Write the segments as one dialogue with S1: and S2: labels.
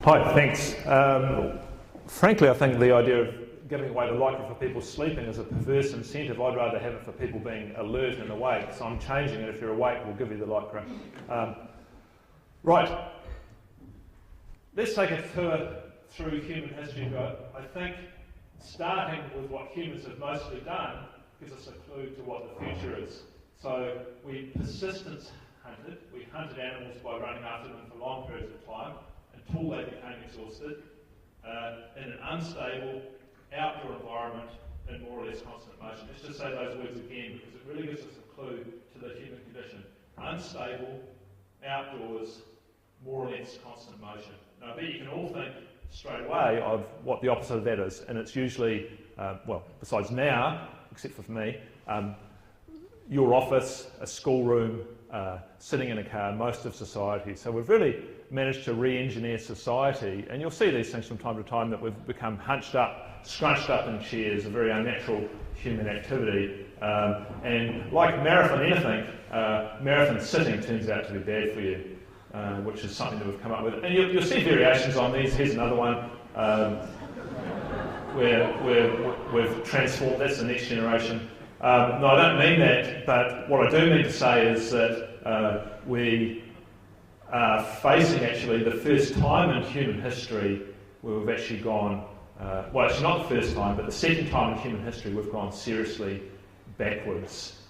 S1: Hi, thanks. Frankly, I think the idea of giving away the lighter for people sleeping is a perverse incentive. I'd rather have it for people being alert and awake, so I'm changing it. If you're awake, we'll give you the lycra. Right, let's take a tour through human history. I think starting with what humans have mostly done gives us a clue to what the future is. So we persistence hunted. We hunted animals by running after them for long periods of time until they became exhausted in an unstable outdoor environment in more or less constant motion. Let's just say those words again because it really gives us a clue to the human condition. Unstable, outdoors, more or less constant motion. Now I bet you can all think straight away of what the opposite of that is, and it's usually, well, besides now, except for me, your office, a schoolroom, sitting in a car, most of society. So we've really managed to re-engineer society, and you'll see these things from time to time that we've become hunched up, scrunched up in chairs, a very unnatural human activity. And like marathon anything, marathon sitting turns out to be bad for you, which is something that we've come up with. And you'll see variations on these. Here's another one where we've transformed. That's the next generation. No, I don't mean that, but what I do mean to say is that we are facing actually the first time in human history where we've actually gone, well, actually not the first time, but the second time in human history we've gone seriously backwards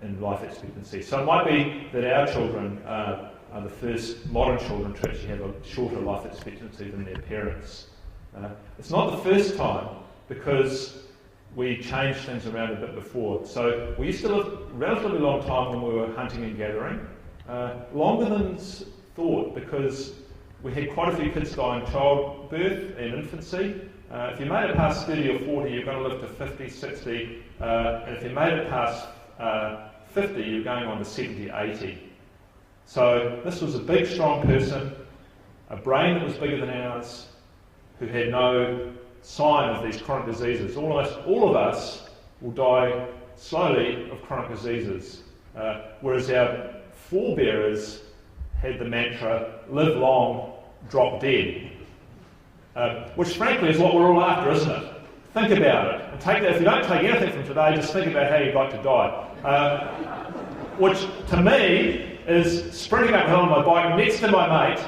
S1: in life expectancy. So it might be that our children are the first modern children to actually have a shorter life expectancy than their parents. It's not the first time because we changed things around a bit before. So we used to live a relatively long time when we were hunting and gathering, longer than thought because we had quite a few kids die in childbirth and infancy. If you made it past 30 or 40, you're going to live to 50, 60, and if you made it past 50, you're going on to 70, 80. So this was a big, strong person, a brain that was bigger than ours, who had no sign of these chronic diseases. All of us will die slowly of chronic diseases, whereas our forebearers had the mantra, live long, drop dead, which frankly is what we're all after, isn't it? Think about it. And take that. If you don't take anything from today, just think about how you'd like to die. Which to me is sprinting uphill on my bike next to my mate,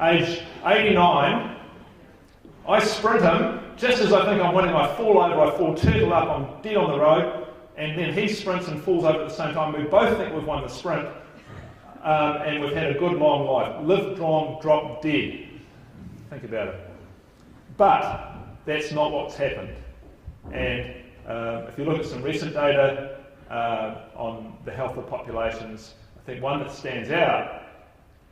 S1: age 89. I sprint him, just as I think I'm winning, I fall over, I fall turtle up, I'm dead on the road, and then he sprints and falls over at the same time. We both think we've won the sprint, and we've had a good long life. Live long, drop dead. Think about it. But that's not what's happened. And if you look at some recent data on the health of populations, I think one that stands out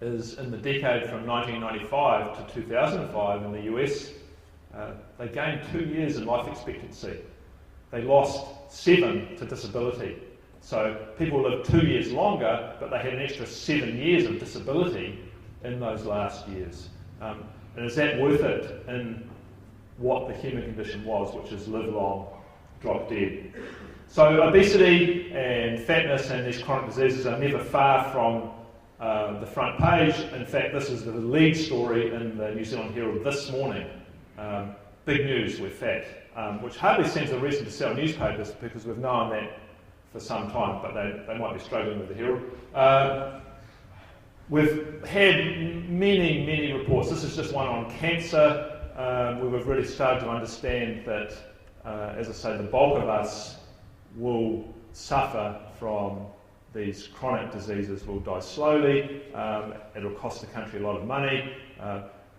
S1: is in the decade from 1995 to 2005 in the US, they gained 2 years in life expectancy. They lost 7 to disability. So people lived 2 years longer, but they had an extra 7 years of disability in those last years. And is that worth it in what the human condition was, which is live long, drop dead? So obesity and fatness and these chronic diseases are never far from the front page. In fact, this is the lead story in the New Zealand Herald this morning. Big news, we're fat, which hardly seems a reason to sell newspapers because we've known that for some time, but they might be struggling with the Herald. We've had many, many reports. This is just one on cancer, where we've really started to understand that, as I say, the bulk of us will suffer from these chronic diseases, will die slowly. It'll cost the country a lot of money.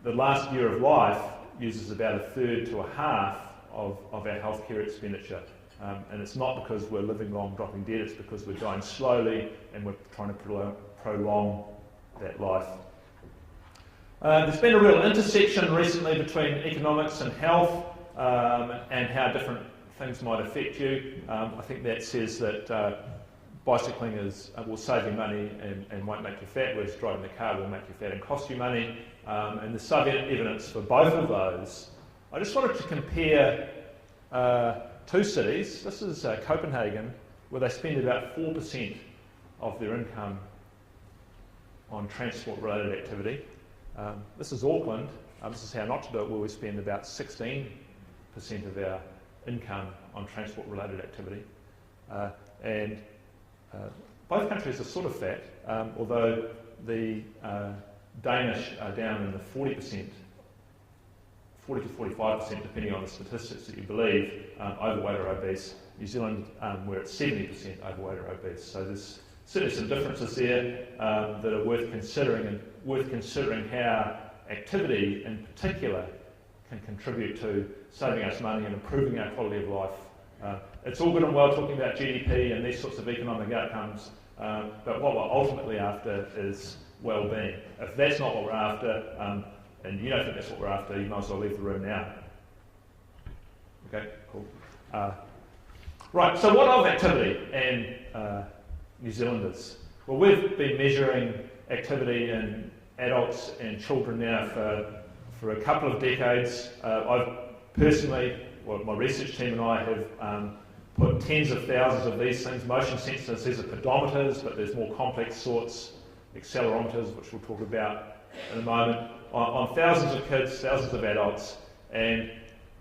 S1: The last year of life uses about a third to a half of our healthcare expenditure. And it's not because we're living long, dropping dead, it's because we're dying slowly and we're trying to prolong that life. There's been a real intersection recently between economics and health and how different things might affect you. I think that says that bicycling will save you money and won't make you fat, whereas driving the car will make you fat and cost you money. And there's some evidence for both of those. I just wanted to compare two cities. This is Copenhagen, where they spend about 4% of their income on transport-related activity, This is Auckland. This is how not to do it, where we spend about 16% of our income on transport-related activity. And both countries are sort of fat, although the Danish are down in the 40%, 40 to 45%, depending on the statistics that you believe, overweight or obese. New Zealand, we're at 70% overweight or obese. So there's certainly some differences there that are worth considering, and worth considering how activity in particular can contribute to saving us money and improving our quality of life. It's all good and well talking about GDP and these sorts of economic outcomes, but what we're ultimately after is well-being. If that's not what we're after, and you don't think that's what we're after, you might as well leave the room now. Okay, cool. Right, so what of activity and New Zealanders? Well, we've been measuring activity in adults and children now for a couple of decades. I've personally, well, my research team and I have put tens of thousands of these things, motion sensors. These are pedometers, but there's more complex sorts, accelerometers, which we'll talk about in a moment, on thousands of kids, thousands of adults. And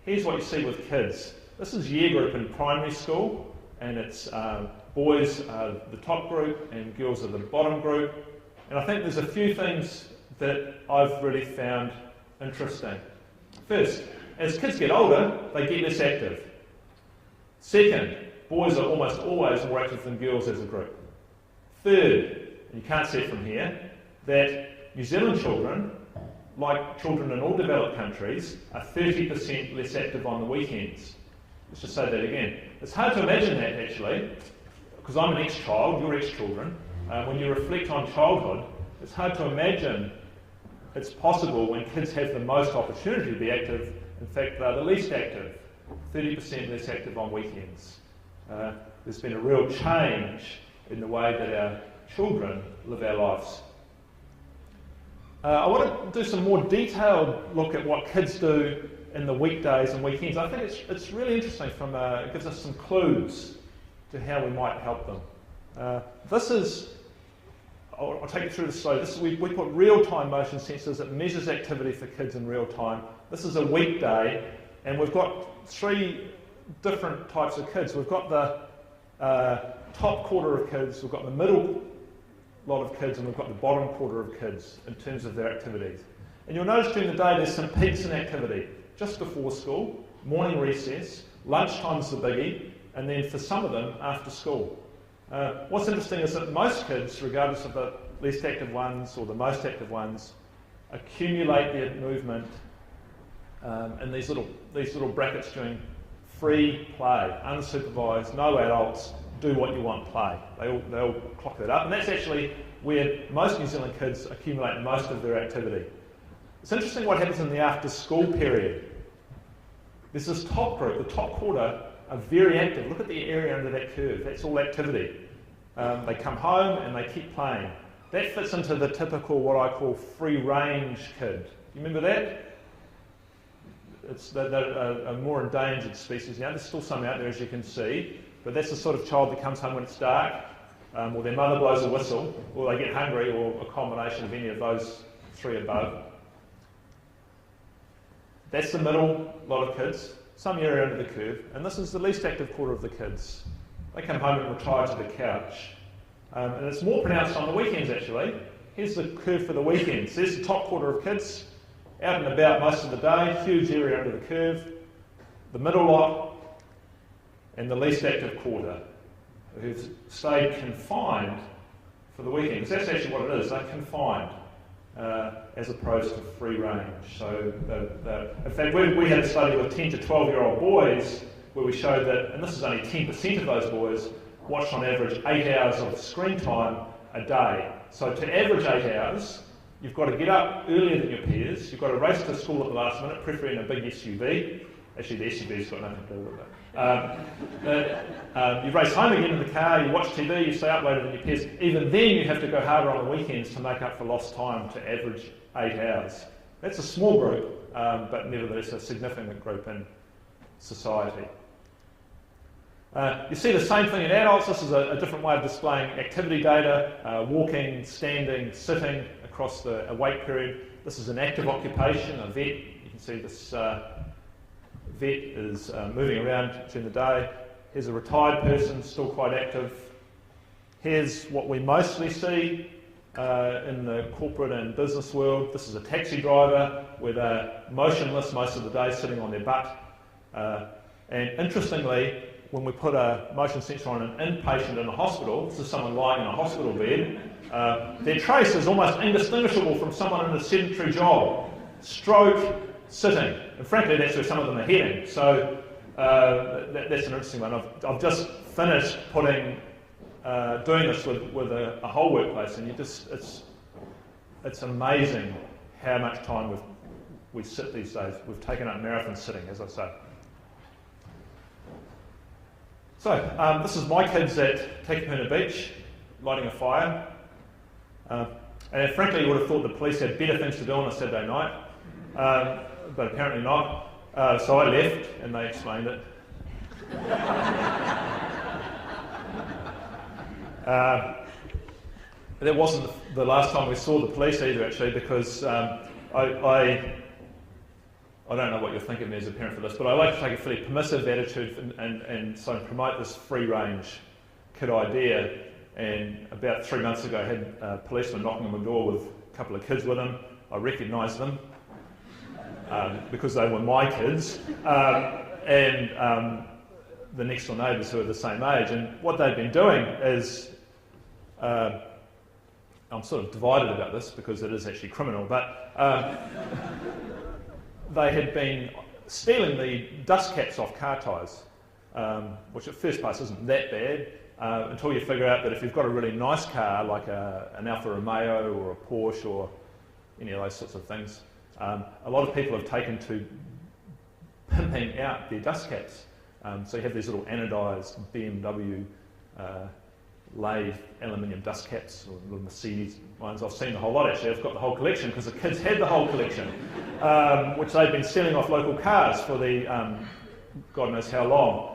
S1: here's what you see with kids. This is year group in primary school, and it's boys are the top group and girls are the bottom group. And I think there's a few things that I've really found interesting. First, as kids get older, they get less active. Second, boys are almost always more active than girls as a group. Third, and you can't see it from here, that New Zealand children, like children in all developed countries, are 30% less active on the weekends. Let's just say that again. It's hard to imagine that, actually, because I'm an ex-child, you're ex-children. When you reflect on childhood, it's hard to imagine it's possible when kids have the most opportunity to be active. In fact, they're the least active, 30% less active on weekends. There's been a real change in the way that our children live our lives. I want to do some more detailed look at what kids do in the weekdays and weekends. I think it's really interesting. It gives us some clues to how we might help them. This is, I'll take you through this slowly. We put real-time motion sensors that measures activity for kids in real time. This is a weekday, and we've got three different types of kids. We've got the top quarter of kids, we've got the middle lot of kids, and we've got the bottom quarter of kids in terms of their activities. And you'll notice during the day there's some peaks in activity. Just before school, morning recess, lunchtime's the biggie, and then for some of them, after school. What's interesting is that most kids, regardless of the least active ones or the most active ones, accumulate their movement in these little brackets during free play, unsupervised, no adults, do what you want, play. They all clock that up, and that's actually where most New Zealand kids accumulate most of their activity. It's interesting what happens in the after-school period. There's this top group, the top quarter, are very active. Look at the area under that curve. That's all activity. They come home and they keep playing. That fits into the typical, what I call, free-range kid. You remember that? It's a more endangered species now. There's still some out there, as you can see, but that's the sort of child that comes home when it's dark, or their mother blows a whistle, or they get hungry, or a combination of any of those three above. That's the middle lot of kids, some area under the curve, and this is the least active quarter of the kids. They come home and retire to the couch. And it's more pronounced on the weekends, actually. Here's the curve for the weekends. There's the top quarter of kids, out and about most of the day, huge area under the curve. The middle lot, and the least active quarter, who've stayed confined for the weekend. Because that's actually what it is, they're confined, as opposed to free range. So, in fact, we had a study with 10 to 12-year-old boys where we showed that, and this is only 10% of those boys, watched on average 8 hours of screen time a day. So to average 8 hours, you've got to get up earlier than your peers, you've got to race to school at the last minute, preferably in a big SUV. Actually, the SUV's got nothing to do with it. You race home again in the car, you watch TV, you stay up later than your peers. Even then, you have to go harder on the weekends to make up for lost time to average 8 hours. That's a small group, but nevertheless a significant group in society. You see the same thing in adults. This is a different way of displaying activity data, walking, standing, sitting across the awake period. This is an active occupation, a vet. You can see this vet is moving around during the day. Here's a retired person, still quite active. Here's what we mostly see in the corporate and business world. This is a taxi driver where they're motionless most of the day, sitting on their butt. And interestingly, when we put a motion sensor on an inpatient in a hospital, this is someone lying in a hospital bed, their trace is almost indistinguishable from someone in a sedentary job. Stroke, sitting. And frankly, that's where some of them are heading. So that's an interesting one. I've just finished doing this with a whole workplace, and it's amazing how much time we sit these days. We've taken up marathon sitting, as I say. So this is my kids at Takapuna Beach, lighting a fire. And frankly, you would have thought the police had better things to do on a Saturday night, but apparently not. So I left, and they explained it. That wasn't the last time we saw the police either, actually, because I don't know what you're thinking of me as a parent for this, but I like to take a fairly permissive attitude and so promote this free-range kid idea. And about 3 months ago, I had a policeman knocking on my door with a couple of kids with him. I recognised them because they were my kids, and the next door neighbours who are the same age. And what they've been doing is, I'm sort of divided about this because it is actually criminal, but they had been stealing the dust caps off car tyres, which at first place isn't that bad, until you figure out that if you've got a really nice car, like an Alfa Romeo or a Porsche or any of those sorts of things, a lot of people have taken to pimping out their dust caps. So you have these little anodised BMW lathe aluminium dust caps, or little Mercedes ones. I've seen the whole lot actually. I've got the whole collection because the kids had the whole collection, which they've been selling off local cars for the God knows how long.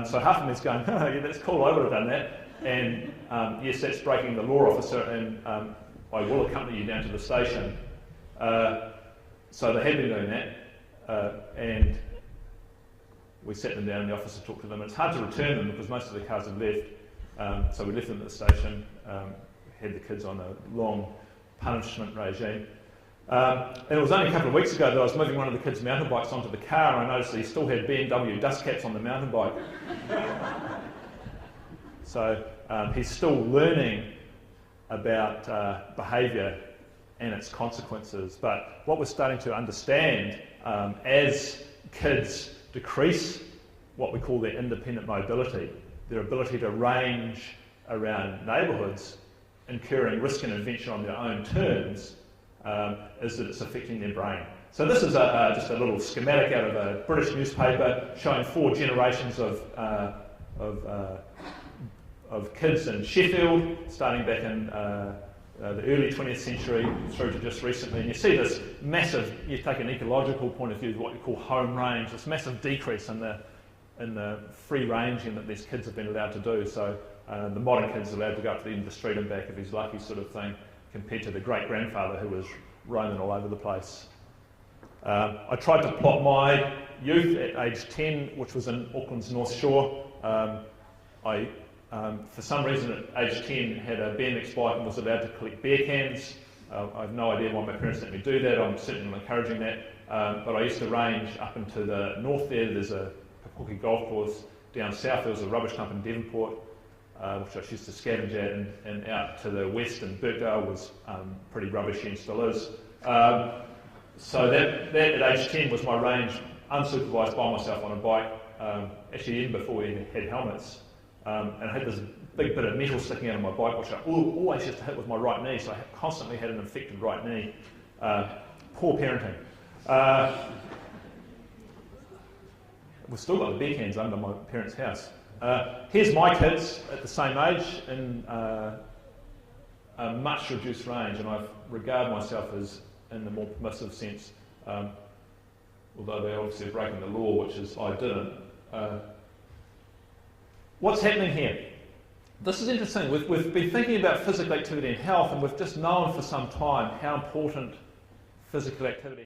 S1: So half of them is going, oh, yeah, that's cool, I would have done that. And yes, that's breaking the law, officer, and I will accompany you down to the station. So they have been doing that, and we sat them down in the office to talk to them. It's hard to return them because most of the cars have left. So we left them at the station, had the kids on a long punishment regime. And it was only a couple of weeks ago that I was moving one of the kids' mountain bikes onto the car, and I noticed that he still had BMW dust caps on the mountain bike. So he's still learning about behaviour and its consequences. But what we're starting to understand as kids decrease what we call their independent mobility, their ability to range around neighbourhoods, incurring risk and adventure on their own terms, is that it's affecting their brain. So this is just a little schematic out of a British newspaper showing 4 generations of kids in Sheffield, starting back in the early 20th century through to just recently. And you see this massive, you take an ecological point of view, what you call home range, this massive decrease in the free ranging that these kids have been allowed to do. So the modern kid's allowed to go up to the end of the street and back if he's lucky, sort of thing, compared to the great-grandfather who was roaming all over the place. I tried to plot my youth at age 10, which was in Auckland's North Shore. I, for some reason at age 10, had a BMX bike and was allowed to collect beer cans. I have no idea why my parents let me do that. I'm certainly not encouraging that. But I used to range up into the north there. There's a Papuki golf course. Down south there was a rubbish dump in Devonport, which I used to scavenge at, and out to the west in Birkdale was pretty rubbishy and still is. So that at age 10 was my range, unsupervised by myself on a bike, actually even before we had helmets. And I had this big bit of metal sticking out of my bike, which I always used to hit with my right knee, so I constantly had an infected right knee. Poor parenting. We've still got the beer cans under my parents' house. Here's my kids at the same age in a much reduced range, and I regard myself as in the more permissive sense, although they obviously are breaking the law, which is I didn't. What's happening here? This is interesting. We've been thinking about physical activity and health, and we've just known for some time how important physical activity.